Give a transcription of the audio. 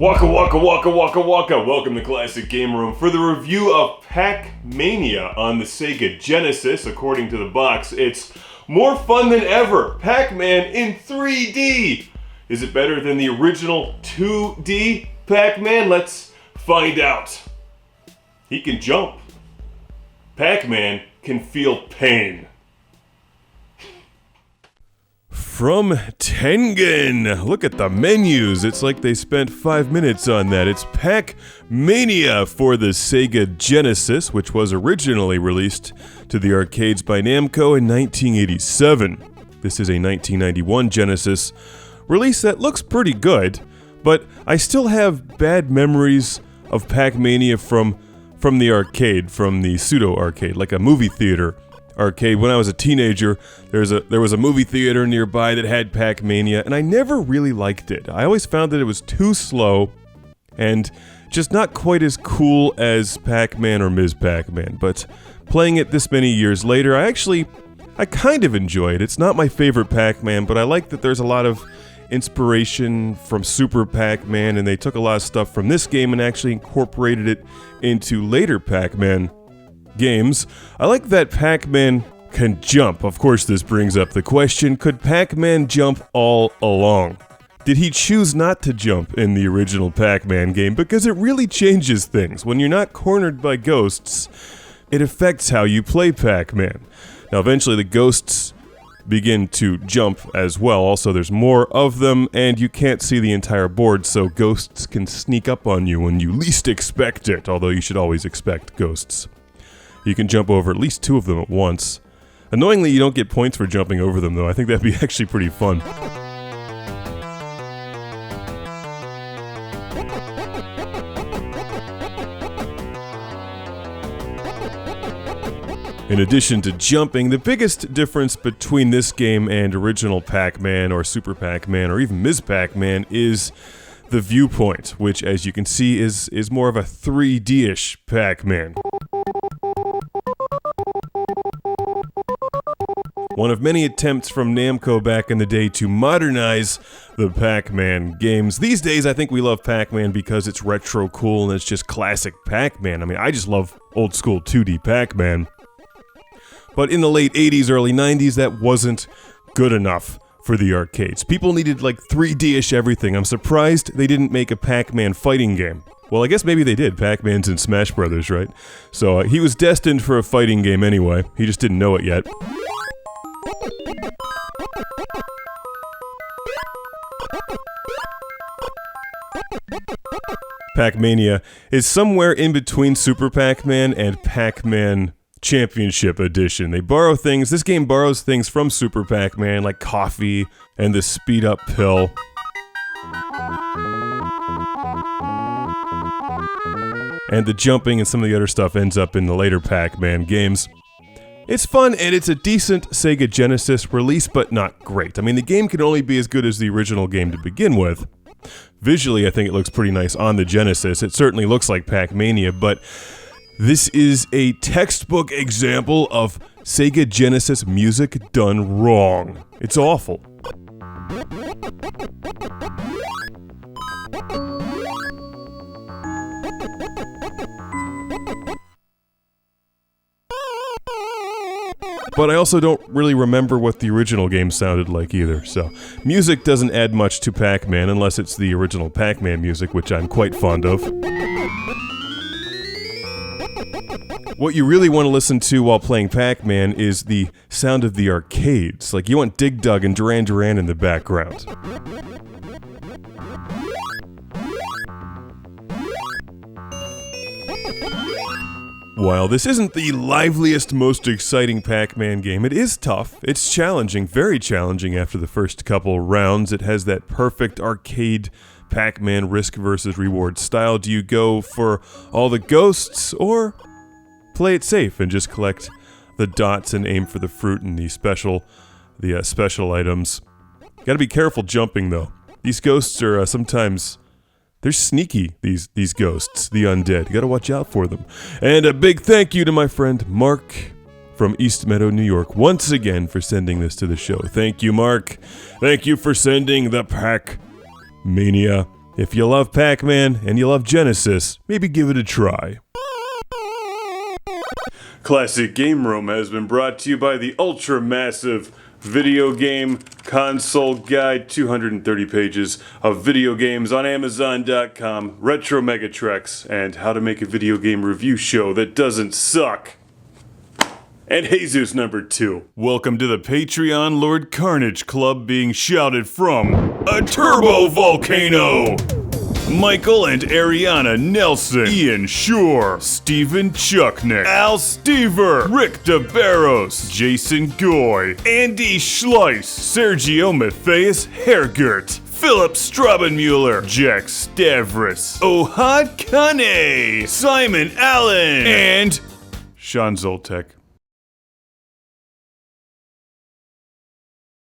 Waka waka waka waka waka. Welcome to Classic Game Room for the review of Pac-Mania on the Sega Genesis. According to the box, it's more fun than ever. Pac-Man in 3D. Is it better than the original 2D Pac-Man? Let's find out. He can jump. Pac-Man can feel pain. From Tengen. Look at the menus. It's like they spent 5 minutes on that. It's Pac-Mania for the Sega Genesis, which was originally released to the arcades by Namco in 1987. This is a 1991 Genesis release that looks pretty good, but I still have bad memories of Pac-Mania from the arcade, from the pseudo-arcade, like a movie theater arcade. When I was a teenager, there was a movie theater nearby that had Pac-Mania, and I never really liked it. I always found that it was too slow and just not quite as cool as Pac-Man or Ms. Pac-Man. But playing it this many years later, I kind of enjoy it. It's not my favorite Pac-Man, but I like that there's a lot of inspiration from Super Pac-Man, and they took a lot of stuff from this game and actually incorporated it into later Pac-Man games. I like that Pac-Man can jump. Of course, this brings up the question, could Pac-Man jump all along? Did he choose not to jump in the original Pac-Man game? Because it really changes things. When you're not cornered by ghosts, it affects how you play Pac-Man. Now, eventually the ghosts begin to jump as well. Also, there's more of them, and you can't see the entire board, so ghosts can sneak up on you when you least expect it, although you should always expect ghosts. You can jump over at least 2 of them at once. Annoyingly, you don't get points for jumping over them, though. I think that'd be actually pretty fun. In addition to jumping, the biggest difference between this game and original Pac-Man or Super Pac-Man or even Ms. Pac-Man is the viewpoint, which, as you can see, is more of a 3D-ish Pac-Man. One of many attempts from Namco back in the day to modernize the Pac-Man games. These days, I think we love Pac-Man because it's retro cool and it's just classic Pac-Man. I mean, I just love old school 2D Pac-Man. But in the late 80s, early 90s, that wasn't good enough for the arcades. People needed like 3D-ish everything. I'm surprised they didn't make a Pac-Man fighting game. Well, I guess maybe they did. Pac-Man's in Smash Brothers, right? So he was destined for a fighting game anyway. He just didn't know it yet. Pac-Mania is somewhere in between Super Pac-Man and Pac-Man Championship Edition. They borrow things. This game borrows things from Super Pac-Man, like coffee and the speed-up pill. And the jumping and some of the other stuff ends up in the later Pac-Man games. It's fun, and it's a decent Sega Genesis release, but not great. I mean, the game can only be as good as the original game to begin with. Visually, I think it looks pretty nice on the Genesis. It certainly looks like Pac-Mania, but this is a textbook example of Sega Genesis music done wrong. It's awful. But I also don't really remember what the original game sounded like either, so music doesn't add much to Pac-Man unless it's the original Pac-Man music, which I'm quite fond of. What you really want to listen to while playing Pac-Man is the sound of the arcades. Like, you want Dig Dug and Duran Duran in the background. While this isn't the liveliest, most exciting Pac-Man game, it is tough. It's challenging, very challenging after the first couple rounds. It has that perfect arcade Pac-Man risk versus reward style. Do you go for all the ghosts, or play it safe and just collect the dots and aim for the fruit and the special items? Gotta be careful jumping, though. These ghosts are sometimes... they're sneaky, these ghosts, the undead. You gotta watch out for them. And a big thank you to my friend Mark from East Meadow, New York, once again for sending this to the show. Thank you, Mark. Thank you for sending the Pac-Mania If you love Pac-Man and you love Genesis, maybe give it a try. Classic Game Room has been brought to you by the ultra-massive Video Game Console Guide, 230 pages of video games on Amazon.com, Retro Megatreks, and how to make a video game review show that doesn't suck. And Jesus number 2. Welcome to the Patreon Lord Carnage Club being shouted from a turbo volcano. Michael and Ariana Nelson, Ian Shore, Steven Chucknick, Al Stever, Rick DeBarros, Jason Goy, Andy Schleiss, Sergio Matthias Hergert, Philip Strabenmuller, Jack Stavris, Ohad Kane, Simon Allen, and Sean Zoltek.